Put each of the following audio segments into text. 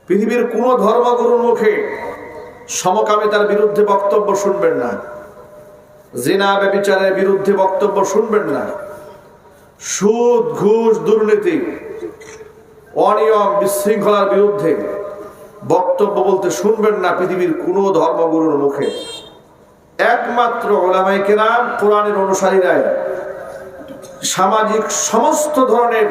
পৃথিবীর কোনো ধর্মগুরুর মুখে সমকামিতার বিরুদ্ধে বক্তব্য শুনবেন না, জিনা ব্যভিচারের বিরুদ্ধে বক্তব্য শুনবেন না, সুদ ঘুষ দুর্নীতি অনিয়ম বিশৃঙ্খলার বিরুদ্ধে বক্তব্য বলতে শুনবেন না পৃথিবীর কোনো ধর্মগুরুর মুখে। একমাত্র উলামায়ে কেরাম কোরআনের অনুসারীরাই সামাজিক সমস্ত ধরনের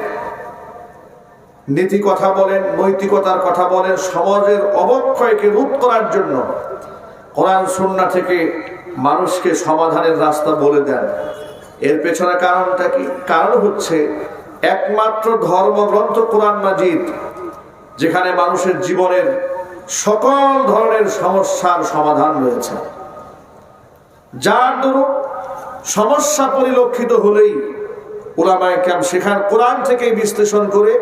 নীতি কথা বলেন, নৈতিকতার কথা বলেন, সমাজের অবক্ষয়কে রোধ করার জন্য কোরআন সুন্নাহ থেকে মানুষকে সমাধানের রাস্তা বলে দেন। এর পেছনে কারণটা কি? কারণ হচ্ছে একমাত্র ধর্মগ্রন্থ কোরআন মাজিদ, যেখানে মানুষের জীবনের সকল ধরনের সমস্যার সমাধান রয়েছে। যার দরুন সমস্যা পরিলক্ষিত হলেই উলামায়ে কেরাম সেখানে কোরআন থেকে বিশ্লেষণ করে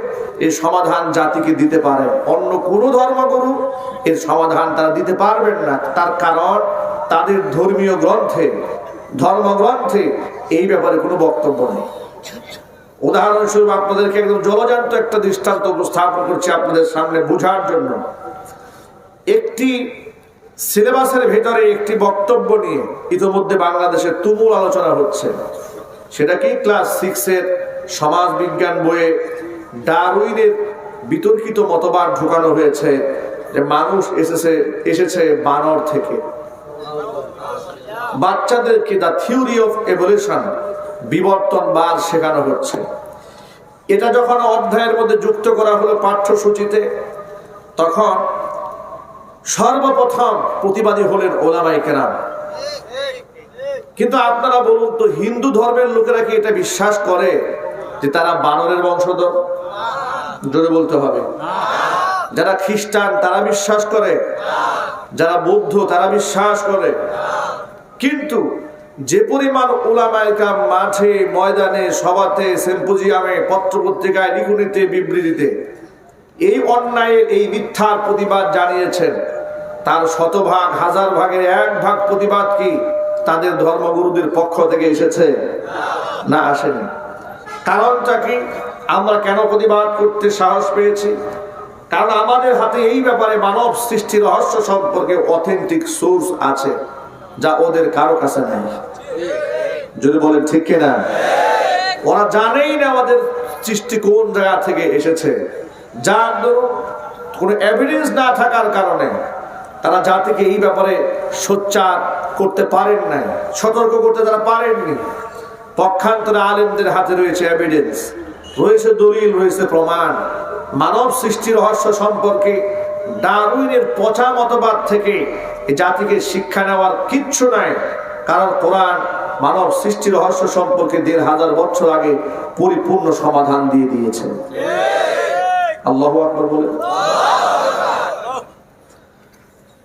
এর সমাধান জাতিকে দিতে পারে। অন্য কোনো ধর্মগুরু এর সমাধান তারা দিতে পারবেন না। তার কারণ তাদের ধর্মীয় গ্রন্থে, ধর্মগ্রন্থে এই ব্যাপারে কোনো বক্তব্য নেই। উদাহরণস্বরূপ আপনাদেরকে একদম জলজান্ত একটা দৃষ্টান্ত উপস্থাপন করছি আপনাদের সামনে বোঝার জন্য। একটি সিলেবাসের ভেতরে একটি বক্তব্য নিয়ে ইতিমধ্যে বাংলাদেশে তুমুল আলোচনা হচ্ছে। সেটা কি? ক্লাস 6-এর সমাজ বিজ্ঞান বইয়ে ডারউইনের বিতর্কিত মতবাদ ঢুকানো হয়েছে যে মানুষ এসেছে বানর থেকে। বাচ্চাদেরকে দ্য থিওরি অফ এভলিউশন, বিবর্তনবাদ শেখানো হচ্ছে। এটা যখন অধ্যায়ের মধ্যে যুক্ত করা হলো পাঠ্যসূচিতে, তখন সর্বপ্রথম প্রতিবাদী হলেন উলামায়ে কেরাম। কিন্তু আপনারা বলুন তো, হিন্দু ধর্মের লোকেরা কি এটা বিশ্বাস করে যে তারা বানরের বংশধর? জোরে বলতে হবে। যারা খ্রিস্টান তারা বিশ্বাস করে, যারা বৌদ্ধ তারা বিশ্বাস করে। কিন্তু যে পরিমাণ উলামায়ে কেরাম মাঠে, ময়দানে, সভাতে, সিম্পোজিয়ামে, পত্রপত্রিকায়, লিখনিতে, বিবৃতিতে এই অন্যায়ের, এই মিথ্যার প্রতিবাদ জানিয়েছেন, তার শতভাগ, হাজার ভাগের 1 ভাগ প্রতিবাদ কি তাদের ধর্মগুরুদের পক্ষ থেকে এসেছে? না, আসেনি। কারণটা কি? আমরা কেন প্রতিবাদ করতে সাহস পেয়েছি? কারণ আমাদের হাতে এই ব্যাপারে মানব সৃষ্টি রহস্য সম্পর্কে অথেন্টিক সোর্স আছে, যা ওদের কারো কাছে নাই। যদি বলেন ঠিক কিনা? ওরা জানেই না আমাদের সৃষ্টি কোন জায়গা থেকে এসেছে। যার ধরুন কোনো এভিডেন্স না থাকার কারণে তারা জাতিকে এই ব্যাপারে সোচ্চার করতে পারেন নাই, সতর্ক করতে তারা পারেননি। পক্ষান্তরে আলেমদের হাতে রয়েছে এভিডেন্স, রয়েছে দলিল, রয়েছে প্রমাণ। মানব সৃষ্টি রহস্য সম্পর্কে ডারউইনের পচা মতবাদ থেকে জাতিকে শিক্ষা নেওয়ার কিচ্ছু নাই। কারণ কোরআন মানব সৃষ্টি রহস্য সম্পর্কে 1500 বছর আগে পরিপূর্ণ সমাধান দিয়ে দিয়েছে। আল্লাহু আকবার বলেন।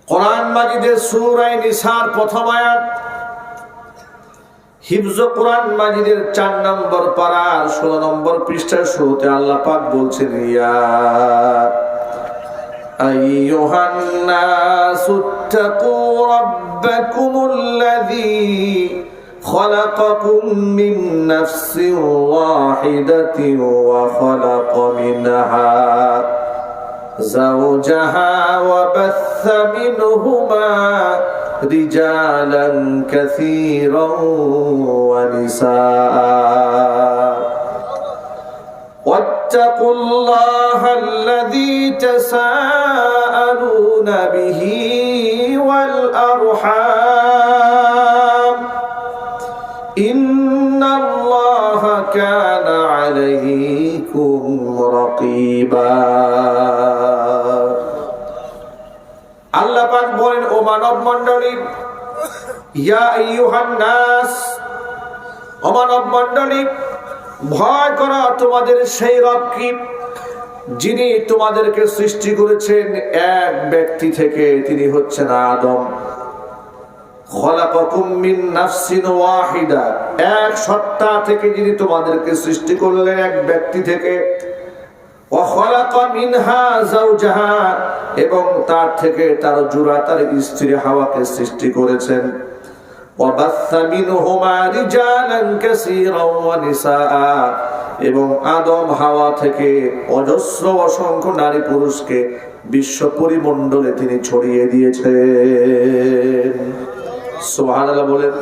কোরআন মাজিদের সূরা নিসার প্রথম আয়াত, হিফজ কোরআন মাজিদের 4 নম্বর পারার 16 নম্বর পৃষ্ঠার শুরুতে আল্লাহ পাক বলছেন, ইয়া আইয়ুহান নাসুত্তাকু রাব্বাকুমুল্লাযী খালাকাকুম মিন নাফসিন ওয়াহিদাতিন ওয়া খালাকা মিনহা زوجها وبث منهما رجالا كثيرا ونساء واتقوا الله الذي تساءلون به والأرحام إن الله كان عليكم رقيبا। আল্লাহ পাক বলেন, ও মানব মণ্ডলী, ইয়া আইয়ুহান নাস, ও মানব মণ্ডলী, ভয় করো তোমাদের সেই রবকে যিনি তোমাদেরকে সৃষ্টি করেছেন এক ব্যক্তি থেকে, তিনি হচ্ছেন আদম। খলাকাকুম মিন নাফসিন ওয়াহিদা, এক সত্তা থেকে যিনি তোমাদেরকে সৃষ্টি করলেন, এক ব্যক্তি থেকে। ওয়া খালাকা মিনহা যাওজাহা, এবং তার থেকে তার জোড়া, তার স্ত্রী হাওয়াকে সৃষ্টি করেছেন। وبث منهما رجالا كثيرا ونساء এবং আদম হাওয়া থেকে অজস্র অসংখ্য নারী পুরুষকে বিশ্ব পরিমণ্ডলে তিনি ছড়িয়ে দিয়েছেন। সুবহানাল্লাহ বলেন।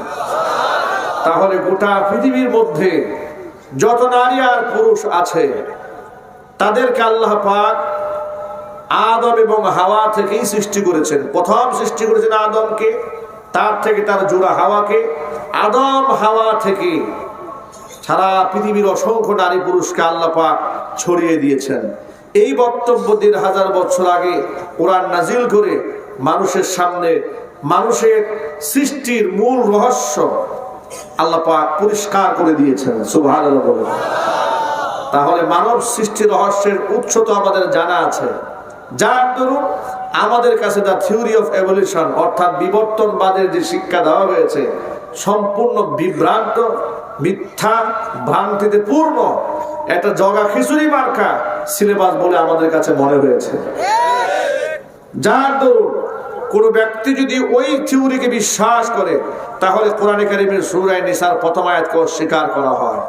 তাহলে গোটা পৃথিবীর মধ্যে যত নারী আর পুরুষ আছে তাদেরকে আল্লাহ পাক আদম এবং হাওয়া থেকেই সৃষ্টি করেছেন। প্রথম সৃষ্টি করেছেন আদমকে, তার থেকে তার জোড়া হাওয়াকে। আদম হাওয়া থেকে সারা পৃথিবীর অসংখ্য নারী পুরুষকে আল্লাহ পাক ছড়িয়ে দিয়েছেন। এই বক্তব্য ১,৫০০ বছর আগে কোরআন নাজিল করে মানুষের সামনে মানুষের সৃষ্টির মূল রহস্য আল্লাহ পাক পরিষ্কার করে দিয়েছেন। সুবহানাল্লাহ বলেন। তাহলে মানব সৃষ্টির রহস্যের উৎস তো আমাদের জানা আছে, যার দরুন আমাদের কাছে দা থিওরি অফ এভলিউশন অর্থাৎ বিবর্তনবাদের যে শিক্ষা দেওয়া হয়েছে সম্পূর্ণ বিভ্রান্ত, মিথ্যা, ভ্রান্তিতে পূর্ণ একটা জগা খিচুড়ি মার্কা সিলেবাস বলে আমাদের কাছে মনে হয়েছে। যার দরুন কোন ব্যক্তি যদি ওই থিওরিকে বিশ্বাস করে তাহলে কোরআনে কারীমের সূরা নিসার প্রথম আয়াতকে অস্বীকার করা হয়।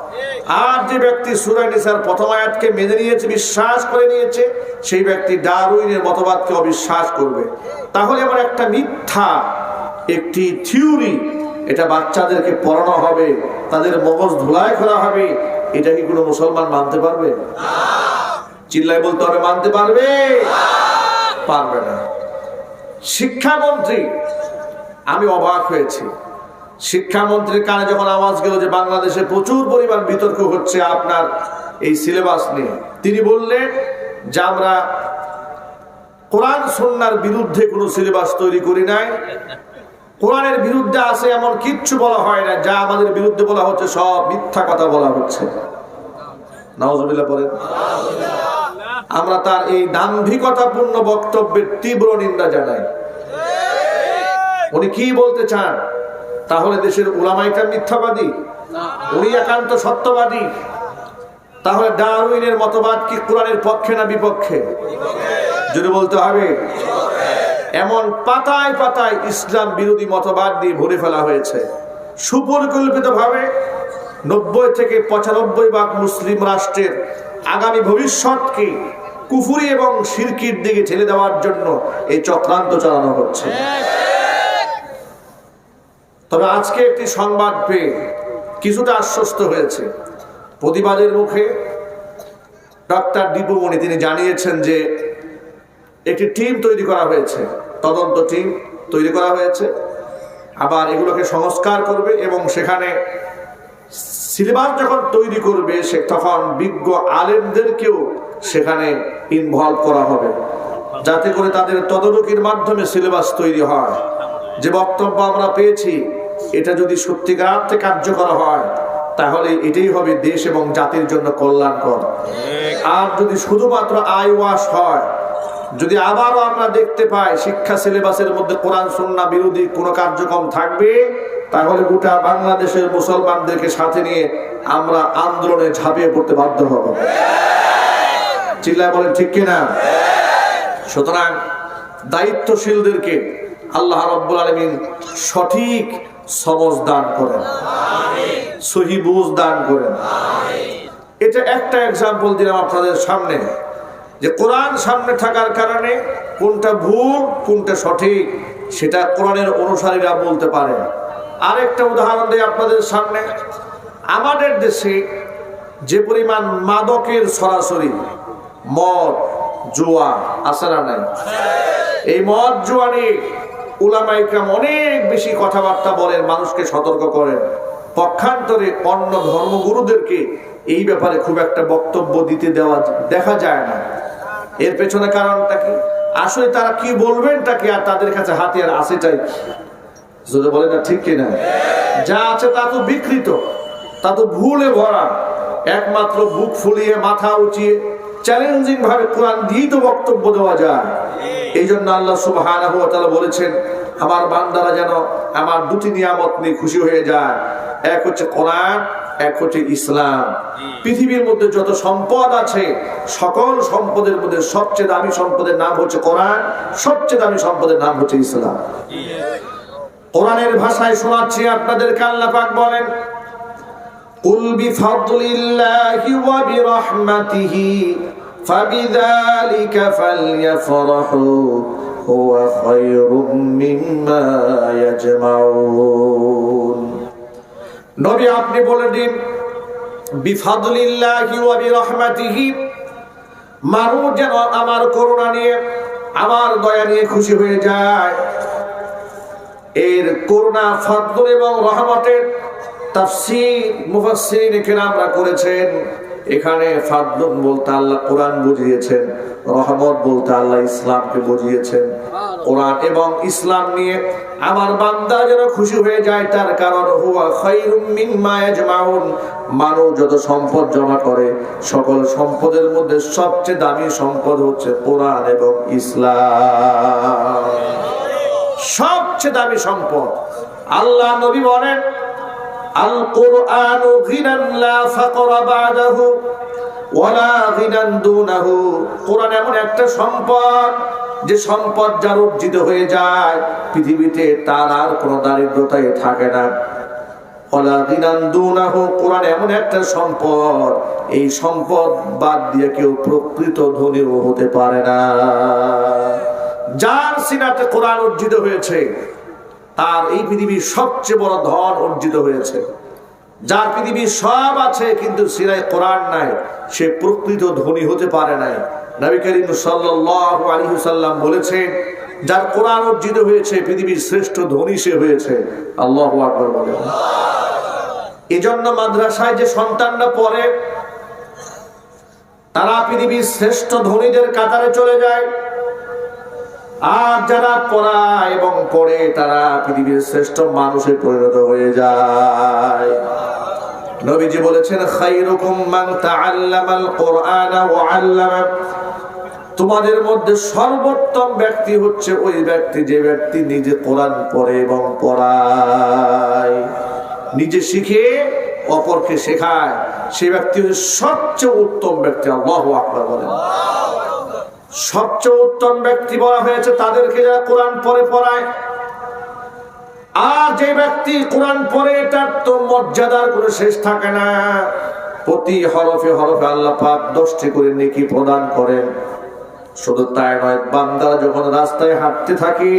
আর যে ব্যক্তি সূরা নিসার প্রথম আয়াতকে মেনে নিয়েছে, বিশ্বাস করে নিয়েছে, সেই ব্যক্তি ডারউইনের মতবাদকে অবিশ্বাস করবে। তাহলে আমার একটা মিথ্যা একটি থিওরি, এটা বাচ্চাদেরকে পড়ানো হবে, তাদের মগজ ধুলাই করা হবে, এটা কি কোনো মুসলমান মানতে পারবে? চিল্লায় বলতে হবে, মানতে পারবে? পারবে না। শিক্ষামন্ত্রী, আমি অবাক হয়েছি, শিক্ষামন্ত্রীর কানে যখন আওয়াজ গেল যে বাংলাদেশে প্রচুর পরিমাণ বিতর্ক হচ্ছে আপনার এই সিলেবাস নিয়ে, তিনি বললেন যে আমরা কোরআন সুন্নাহর বিরুদ্ধে কোনো সিলেবাস তৈরি করি নাই, কোরআনের বিরুদ্ধে আছে এমন কিচ্ছু বলা হয় না, যা আমাদের বিরুদ্ধে বলা হচ্ছে সব মিথ্যা কথা বলা হচ্ছে। নাউজুবিল্লাহ বলেন। আমরা তার এই দাম্ভিকতাপূর্ণ বক্তব্যের তীব্র নিন্দা জানাই। উনি কি বলতে চান? তাহলে দেশের উলামাইটা মিথ্যাবাদী, উনি একান্ত সত্যবাদী। তাহলে ডারউইনের মতবাদ কি কোরআনের পক্ষে না বিপক্ষে? যদি বলতে হবে, এমন পাতায় পাতায় ইসলাম বিরোধী মতবাদ দিয়ে ভরে ফেলা হয়েছে। সুপরিকল্পিত ভাবে 90 থেকে 95% মুসলিম রাষ্ট্রের আগামী ভবিষ্যৎকে কুফরি এবং শিরকির দিকে ঠেলে দেওয়ার জন্য এই চক্রান্ত চালানো হচ্ছে। তবে আজকে একটি সংবাদ পেয়ে কিছুটা আশ্বস্ত হয়েছে। প্রতিবাদের মুখে ডক্টর দীপু মনি তিনি জানিয়েছেন যে একটি টিম তৈরি করা হয়েছে, তদন্ত টিম তৈরি করা হয়েছে, আবার এগুলোকে সংস্কার করবে এবং সেখানে সিলেবাস যখন তৈরি করবে সে তখন বিজ্ঞ আলেমদেরকেও সেখানে ইনভলভ করা হবে, যাতে করে তাদের তদারকির মাধ্যমে সিলেবাস তৈরি হয়। যে বক্তব্য আমরা পেয়েছি এটা যদি সত্যিকার অর্থে কার্যকর হয় তাহলে এটাই হবে দেশ এবং জাতির জন্য কল্যাণকর। আর যদি শুধুমাত্র আই ওয়াশ হয়, যদি আবারও আমরা দেখতে পাই শিক্ষা সিলেবাসের মধ্যে কোরআন সুন্নাহ বিরোধী কোনো কার্যক্রম থাকবে, তাহলে গোটা বাংলাদেশের মুসলমানদেরকে সাথে নিয়ে আমরা আন্দোলনে ঝাঁপিয়ে পড়তে বাধ্য হব। চিল্লায় বলেন ঠিক কিনা? সুতরাং দায়িত্বশীলদেরকে আল্লাহ রাব্বুল আলামিন সঠিক সমঝ দান করেন, সহি বুঝ দান করেন। এটা একটা এক্সাম্পল দিলাম আপনাদের সামনে যে কোরআন সামনে থাকার কারণে কোনটা ভুল কোনটা সঠিক সেটা কোরআনের অনুসারীরা বলতে পারে। আরেকটা উদাহরণ দেই আপনাদের সামনে। আমাদের দেশে যে পরিমাণ মাদকের সরাসরি মদ জুয়া আছে না নাই, এই মদ জুয়া নিয়ে উলামায়ে কেরাম অনেক বেশি কথাবার্তা বলেন, মানুষকে সতর্ক করেন। পক্ষান্তরে অন্য ধর্মগুরুদেরকে এই ব্যাপারে খুব একটা বক্তব্য দিতে দেওয়া দেখা যায় না। এর পেছনে কারণটা কি? আসলে তারা কি বলবেনটা কি, আর তাদের কাছে হাতিয়ার আছেটাই যদি বলে না ঠিক কিনা? যা আছে তা তো বিকৃত, তা তো ভুলে ভরা। একমাত্র বুক ফুলিয়ে মাথা উঁচিয়ে চ্যালেঞ্জিং ভাবে কোরআন দিয়েই তো বক্তব্য দেওয়া যায়। এই জন্য আল্লাহ সুবহানাহু ওয়া তাআলা বলেছেন আমার বান্দারা যেন আমার দুটি নিয়ামত নিয়ে খুশি হয়ে যায়, এক হচ্ছে কোরআন, এক হচ্ছে ইসলাম। পৃথিবীর মধ্যে যত সম্পদ আছে সকল সম্পদের মধ্যে সবচেয়ে দামি সম্পদের নাম হচ্ছে কোরআন, সবচেয়ে দামি সম্পদের নাম হচ্ছে ইসলাম। কোরআনের ভাষায় শোনাচ্ছি আপনাদেরকে। আল্লাহ পাক বলেন, কুল বিফাদলিল্লাহি ওয়া বিরহমাতিহি ফাবিযালিকা ফালইফরাহু হুয়া খায়রুম মিম্মা ইয়াজমাউন। নবী আপনি বলে দিন, বিফাদলিল্লাহি ওয়া বিরহমাতিহি, মানুষ যেন আমার করুণা নিয়ে, আমার দয়া নিয়ে খুশি হয়ে যায়। এর করুণা, ফজল এবং রহমতের তাফসীর মুফাসসিরিন কেরামরা করেছেন। এখানে ফজল বলতে আল্লাহ কোরআন বুঝিয়েছেন, রহমত বলতে আল্লাহ ইসলামকে বুঝিয়েছেন। কোরআন এবং ইসলাম নিয়ে আমার বান্দা যেন খুশি হয়ে যায়, তার কারণ হুয়া খায়রুম মিম্মা ইয়াজমাউন। মানুষ যত সম্পদ জমা করে, সকল সম্পদের মধ্যে সবচেয়ে দামি সম্পদ হচ্ছে কোরআন এবং ইসলাম। সবচেয়ে দামি সম্পদ। আল্লাহ নবী বলেন, আল কুরআনু গিনান লা ফাকরা বাদাহু ওয়ালা গিনান দুনাহু। কোরআন এমন একটা সম্পদ, যে সম্পদ যার অর্জিত হয়ে যায়, পৃথিবীতে তার আর কোনো দারিদ্রতাই থাকে না। ওয়ালা গিনান দুনাহু, কোরআন এমন একটা সম্পদ, এই সম্পদ বাদ দিয়ে কেউ প্রকৃত ধনীও হতে পারে না। যার সিনাতে কোরআন অর্জিত হয়েছে, তার এই পৃথিবীর সবচেয়ে বড় ধন অর্জিত হয়েছে। যার পৃথিবীর সব আছে কিন্তু সিনায় কোরআন নাই, সে প্রকৃত ধনী হতে পারে নাই। নবী করিম সাল্লাল্লাহু আলাইহি ওয়াসাল্লাম বলেছেন, যার কোরআন অর্জিত হয়েছে, পৃথিবীর শ্রেষ্ঠ ধনী সে হয়েছে। আল্লাহু আকবার বলেন। এজন্য মাদ্রাসায় যে সন্তানরা পড়ে, তারা পৃথিবীর শ্রেষ্ঠ ধনীদের কাতারে চলে যায়। আর যারা পড়ায় এবং পড়ে, তারা পৃথিবীর শ্রেষ্ঠ মানুষে পরিণত হয়ে যায়। নবীজি বলেছেন, খায়রুকুম মান তাআল্লামাল কুরআনা ওয়া আল্লামা। তোমাদের মধ্যে সর্বোত্তম ব্যক্তি হচ্ছে ওই ব্যক্তি, যে ব্যক্তি নিজে কোরআন পড়ে এবং পড়ায়, নিজে শিখে অপরকে শেখায়। সেই ব্যক্তি হচ্ছে সবচেয়ে উত্তম ব্যক্তি। আল্লাহু আকবার বলেন। সবচেয়ে উত্তম ব্যক্তি বলা হয়েছে তাদেরকে যারা কোরআন পড়ে পড়ায়। আর যে ব্যক্তি কোরআন পড়ে, তার তো মর্যাদার কোনো শেষ থাকে না। প্রতি হরফে হরফে আল্লাহ পাক 10টি করে নেকি প্রদান করেন। শুধু তাই নয়, বান্দারা যখন রাস্তায় হাঁটতে থাকে,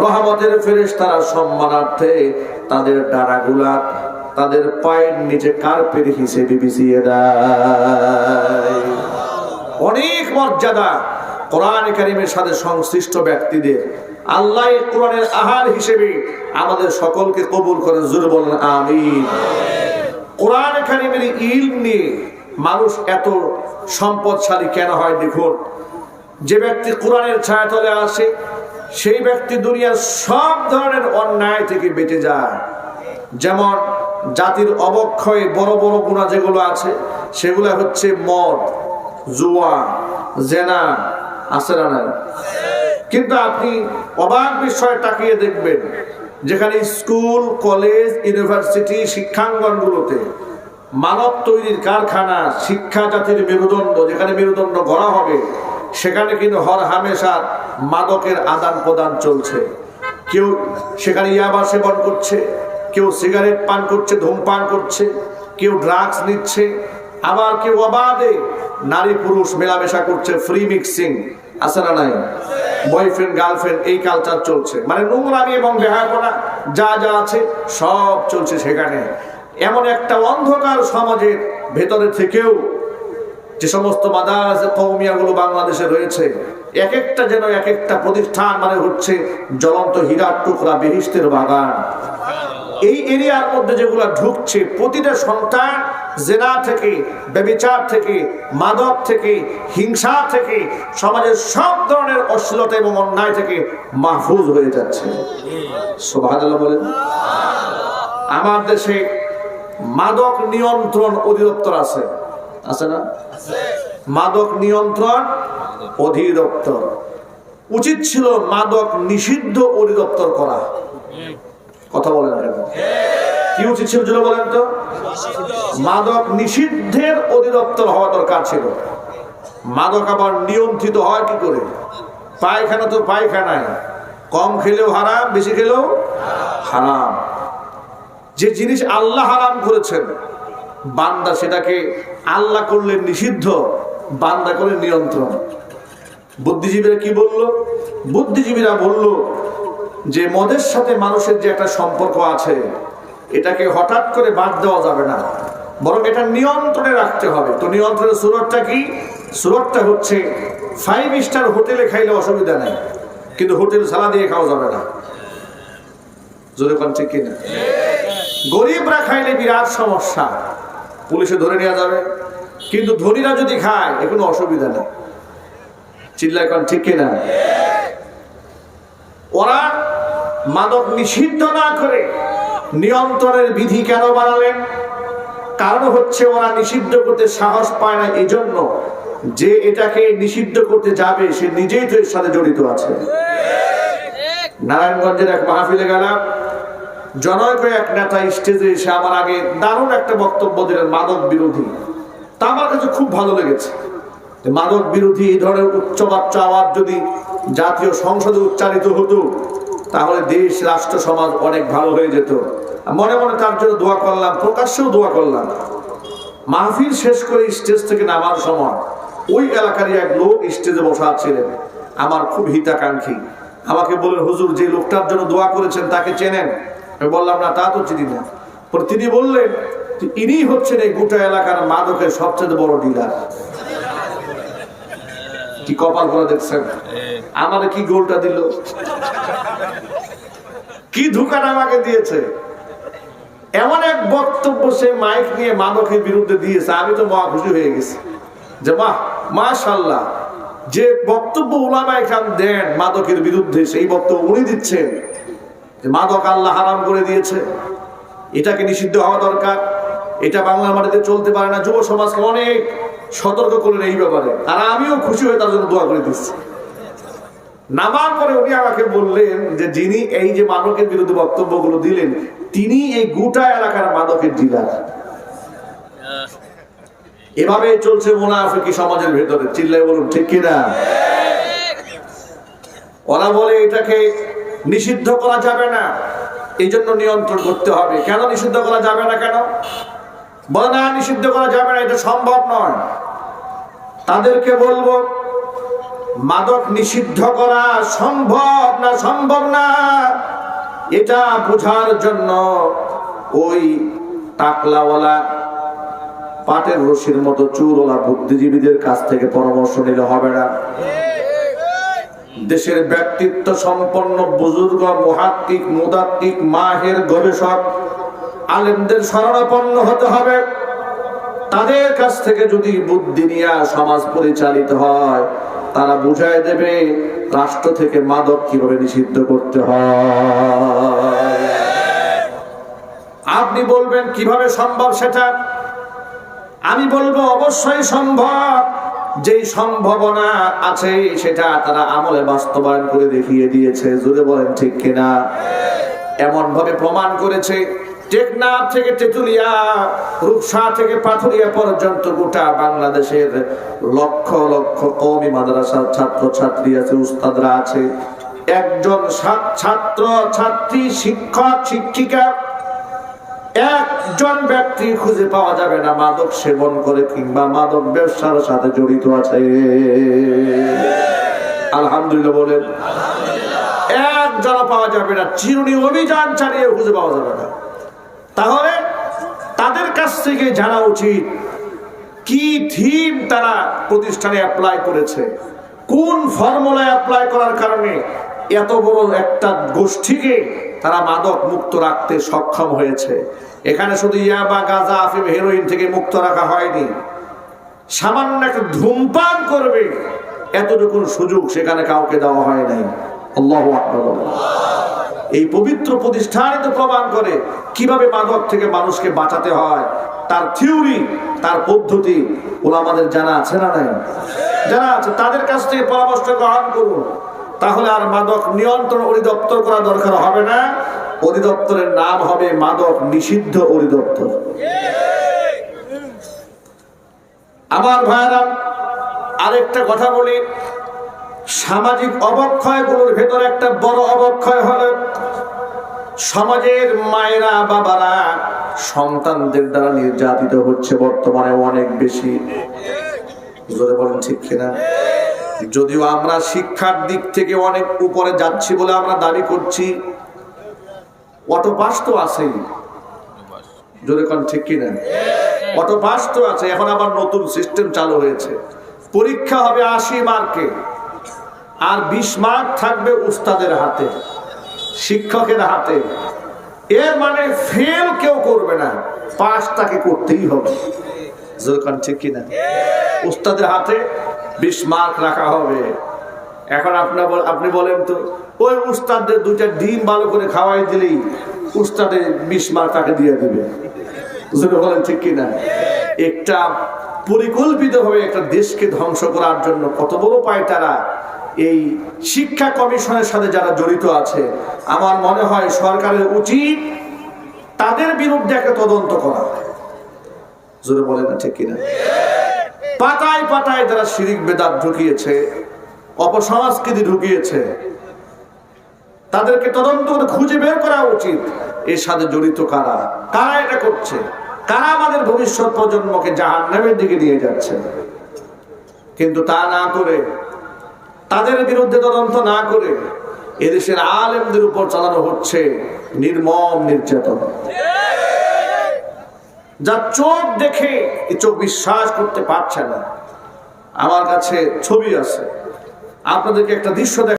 রহমতের ফেরেশতারা সম্মানার্থে তাদের ডানাগুলা তাদের পায়ের নিচে কার্পেট হিসেবে বিছিয়ে দেয়। অনেক মর্যাদা কোরআন কারীমের সাথে সংশ্লিষ্ট ব্যক্তিদের। আল্লাহ কোরআনের আহার হিসেবে আমাদের সকলকে কবুল করেন। জোরে বলেন আমিন। কোরআন কারীমের ইলম নিয়ে মানুষ এত সম্পদশালী কেন হয়? দেখুন, যে ব্যক্তি কোরআনের ছায়াতলে আসে, সেই ব্যক্তি দুনিয়ার সব ধরনের অন্যায় থেকে বেঁচে যায়। যেমন জাতির অবক্ষয় বড় বড় গুনাহ যেগুলো আছে, সেগুলো হচ্ছে মদ, জুয়া, জেনা, আছে না? কিন্তু আপনি অবাক বিষয় তাকিয়ে দেখবেন, যেখানে স্কুল, কলেজ, ইউনিভার্সিটি, শিক্ষাঙ্গনগুলোতে মানব তৈরির কারখানা, শিক্ষা জাতির মেরুদণ্ড, যেখানে মেরুদণ্ড গড়া হবে, সেখানে কিন্তু হর হামেশা মাদকের আদান প্রদান চলছে। কেউ সেখানে ইয়াবা সেবন করছে, কেউ সিগারেট পান করছে, ধূমপান করছে, কেউ ড্রাগস নিচ্ছে, আবার কেউ অবাধে নারী পুরুষ মেলামেশা করছে, ফ্রি মিক্সিং, আছে না নাই? বয়ফ্রেন্ড গার্লফ্রেন্ড, এই কালচার চলছে। মানে নোংরামি এবং বেহায়াপনা যা যা আছে সব চলছে সেখানে। এমন একটা অন্ধকার সমাজের ভেতরে থেকেও যে সমস্ত মাদ্রাস কওমিয়াগুলো বাংলাদেশে রয়েছে, এক একটা যেন এক একটা প্রতিষ্ঠান মানে হচ্ছে জ্বলন্ত হীরার টুকরা, বেহেশতের বাগান। এই এরিয়ার মধ্যে যেগুলো ঢুকছে, প্রতিটা সন্তান জেনা থেকে, ব্যভিচার থেকে, মাদক থেকে, হিংসা থেকে, সমাজের সব ধরনের অশ্লীলতা এবং অন্যায় থেকে মাহফুজ হয়ে যাচ্ছে। সুবহানাল্লাহ বলেন। আমার দেশে মাদক নিয়ন্ত্রণ অধিদপ্তর আছে, আছে না? মাদক নিয়ন্ত্রণ অধিদপ্তর। উচিত ছিল মাদক নিষিদ্ধ অধিদপ্তর করা। কথা বলেন কেন? কি উচিত ছিল যেন বলেন তো? মাদক নিষিদ্ধের অধিদপ্তর হওয়া দরকার ছিল। মাদক আবার নিয়ন্ত্রিত হয় কি করে? পায়খানা তো পায়খানায়, কম খেলেও হারাম, বেশি খেলেও হারাম। যে জিনিস আল্লাহ হারাম করেছেন, বান্দা সেটাকে আল্লাহ করলে নিষিদ্ধ, বান্দা করে নিয়ন্ত্রণ। বুদ্ধিজীবীরা কি বলল? বুদ্ধিজীবীরা বলল যে মদের সাথে মানুষের যে একটা সম্পর্ক আছে, এটাকে হঠাৎ করে বাদ দেওয়া যাবে না, বরং এটা নিয়ন্ত্রণে রাখতে হবে। তো নিয়ন্ত্রণের সুরতটা কি? সুরতটা হচ্ছে 5 স্টার হোটেলে খাইলে অসুবিধা নেই, কিন্তু হোটেল সালা দিয়ে খাওয়া যাবে না। জোরে কোন ঠিক কিনা? গরিবরা খাইলে বিরাট সমস্যা, পুলিশে ধরে নেওয়া যাবে, কিন্তু ধনীরা যদি খায় এ কোনো অসুবিধা নেই। চিল্লায় কোন ঠিক কিনা? ওরা মাদক নিষিদ্ধ না করে নিয়ন্ত্রণের বিধি কেন বানালেন? কারণ হচ্ছে ওরা নিষিদ্ধ করতে সাহস পায় না, এই জন্য যে এটাকে নিষিদ্ধ করতে যাবে সে নিজেই তো এর সাথে জড়িত আছে। নারায়ণগঞ্জের এক মাহফিলে গেলাম, জনৈক এক নেতা স্টেজে এসে আমার আগে দারুণ একটা বক্তব্য দিলেন মাদক বিরোধী। তা আমার কাছে খুব ভালো লেগেছে। মাদক বিরোধী এই ধরনের উচ্চবাচ্য আওয়াজ যদি জাতীয় সংসদে উচ্চারিত হতো, তাহলে দেশ, রাষ্ট্র, সমাজ অনেক ভালো হয়ে যেত। মনে মনে তার জন্য দোয়া করলাম, প্রকাশ্যেও দোয়া করলাম। মাহফিল শেষ করে স্টেজ থেকে নামার সময় ওই এলাকারই এক লোক স্টেজে বসা ছিলেন, আমার খুব হিতাকাঙ্ক্ষী। আমাকে বললেন, হুজুর যে লোকটার জন্য দোয়া করেছেন তাকে চেনেন? আমি বললাম, না, তা তো চিনি না। পরে তিনি বললেন, ইনি হচ্ছেন এই গোটা এলাকার মাদকের সবচেয়ে বড় ডিলার। কি কপাল করে দেখছেন, আমারে কি গোলটা দিল, কি ধোঁকাটা আমাকে দিয়েছে। এমন এক বক্তব্য সে মাইক নিয়ে মাদকের বিরুদ্ধে দিয়েছে, আমি তো মহা খুশি হয়ে গেছি যে মাশাআল্লাহ, যে বক্তব্য উলামায়ে কেরাম দেন মাদকের বিরুদ্ধে, সেই বক্তব্য উনি দিচ্ছেন যে মাদক আল্লাহ হারাম করে দিয়েছে, এটাকে নিষিদ্ধ হওয়া দরকার, এটা বাংলার মাটিতে চলতে পারে না। যুব সমাজকে অনেক সতর্ক করলেন এই ব্যাপারে, আর আমিও খুশি হয়ে তার জন্য দোয়া করে দিচ্ছি। নামার পরে উনি আমাকে বললেন যে যিনি এই যে মাদকের বিরুদ্ধে বক্তব্যগুলো দিলেন, তিনি এই গোটা এলাকার মাদকের ডিলার। এভাবে চলছে মুনাফিকি সমাজের ভেতরে। চিল্লায় বলুন ঠিক কিনা? ওরা বলে এটাকে নিষিদ্ধ করা যাবে না, এই জন্য নিয়ন্ত্রণ করতে হবে। কেন নিষিদ্ধ করা যাবে না? কেন বলে না নিষিদ্ধ করা যাবে না, এটা সম্ভব নয়। তাদেরকে বলবো, মাদক নিষিদ্ধ করা সম্ভব না, এটা বোঝার জন্য ওই টাকলাওয়ালা, পাটের রশির মতো চুলওয়ালা বুদ্ধিজীবীদের কাছ থেকে পরামর্শ নিলে হবে না। দেশের ব্যক্তিত্ব সম্পন্ন বুজুর্গ, মুহাক্কিক, মুদাক্কিক, মাহের, গবেষক, আলেমদের শরণাপন্ন হতে হবে। তাদের কাছ থেকে যদি বুদ্ধি নিয়ে সমাজ পরিচালিত হয়, তারা বুঝায় দেবে রাষ্ট্র থেকে মাদক কিভাবে নিষিদ্ধ করতে হয়। আপনি বলবেন কিভাবে সম্ভব সেটা? আমি বলবো অবশ্যই সম্ভব। যেই সম্ভাবনা আছে সেটা তারা আমলে বাস্তবায়ন করে দেখিয়ে দিয়েছে। জোরে বলেন ঠিক কিনা? এমন ভাবে প্রমাণ করেছে, টেকনাফ থেকে তেতুলিয়া, রূপসা থেকে পাথুরিয়া পর্যন্ত গোটা বাংলাদেশের লক্ষ লক্ষ কওমি মাদ্রাসার ছাত্র ছাত্রী আছে, উস্তাদরা আছে। একজন ছাত্র ছাত্রী, শিক্ষক শিক্ষিকা, একজন ব্যক্তি খুঁজে পাওয়া যাবে না মাদক সেবন করে কিংবা মাদক ব্যবসার সাথে জড়িত আছে। আলহামদুলিল্লাহ বলেন। একজন পাওয়া যাবে না, চিরুনি অভিযান চালিয়ে খুঁজে পাওয়া যাবে না। তাহলে তাদের কাছ থেকে জানা উচিত কি থিম তারা প্রতিষ্ঠানে অ্যাপ্লাই করেছে, কোন ফর্মুলা অ্যাপ্লাই করার কারণে এত বড় একটা গোষ্ঠীকে তারা মাদক মুক্ত রাখতে সক্ষম হয়েছে। এখানে শুধু ইয়াবা, গাঁজা, আফিম, হেরোইন থেকে মুক্ত রাখা হয়নি। সামান্য একটা ধূমপান করবে এতটুকু সুযোগ সেখানে কাউকে দেওয়া হয় নাই। আল্লাহু আকবার। এই পবিত্র প্রতিষ্ঠানে তো প্রমাণ করে কিভাবে মাদক থেকে মানুষকে বাঁচাতে হয়। তার থিওরি, তার পদ্ধতি ওলামাদের জানা আছে না নাই? জানা আছে। তাদের কাছ থেকে পরামর্শ গ্রহণ করুন, তাহলে আর মাদক নিয়ন্ত্রণ অধিদপ্তর করা দরকার হবে না। অধিদপ্তরের নাম হবে মাদক নিষিদ্ধ অধিদপ্তর। আমার ভাইরা, আরেকটা কথা বলি, সামাজিক অবক্ষয়গুলোর ভেতরে একটা বড় অবক্ষয় হলো সমাজের মায়েরা বাবারা সন্তানদের দ্বারা নির্যাতিত হচ্ছে বর্তমানে অনেক বেশি। জোরে বলেন ঠিক কিনা? যদিও আমরা শিক্ষার দিক থেকে অনেক উপরে যাচ্ছি বলে আমরা দাবি করছি, অটো পাস তো আছেই। জোরে বলেন ঠিক কিনা? অটো পাস তো আছে। এখন আবার নতুন সিস্টেম চালু হয়েছে, পরীক্ষা হবে 80 মার্কে, আর 20 মার্ক থাকবে উস্তাদের হাতে, শিক্ষকের হাতে। এর মানে ফেল কেউ করবে না, পাস তাকে করতেই হবে। ঠিক কিনা? উস্তাদের হাতে 20 মার্ক রাখা হবে। এখন আপনি বলেন তো, ওই উস্তাদদের 2টা ডিম ভালো করে খাওয়াই দিলেই উস্তাদের 20 মার্ক তাকে দিয়ে দিবে। বলেন ঠিক কিনা? একটা পরিকল্পিত ভাবে একটা দেশকে ধ্বংস করার জন্য কত বড় পায় তারা। এই শিক্ষা কমিশনের সাথে যারা জড়িত আছে, আমার মনে হয় সরকারের উচিত তাদের বিরুদ্ধে একটা তদন্ত করা। জোরে বলে না ঠিক কিনা? পাতায় পাতায় তারা শিরিক বেদাত ঢুকিয়েছে, অপসংস্কৃতি ঢুকিয়েছে, তাদেরকে তদন্ত করে খুঁজে বের করা উচিত এর সাথে জড়িত কারা, কারা এটা করছে, কারা আমাদের ভবিষ্যৎ প্রজন্মকে জাহান্নামের দিকে নিয়ে যাচ্ছে। কিন্তু তা না করে, তাদের বিরুদ্ধে তদন্ত না করে এদেশের আলেমদের উপর চালানো হচ্ছে নির্মম নির্যাতন, যা চোখ দেখে এই চোখ বিশ্বাস করতে পারছে না। আমার কাছে ছবি আছে, আপনাদেরকে একটা দৃশ্য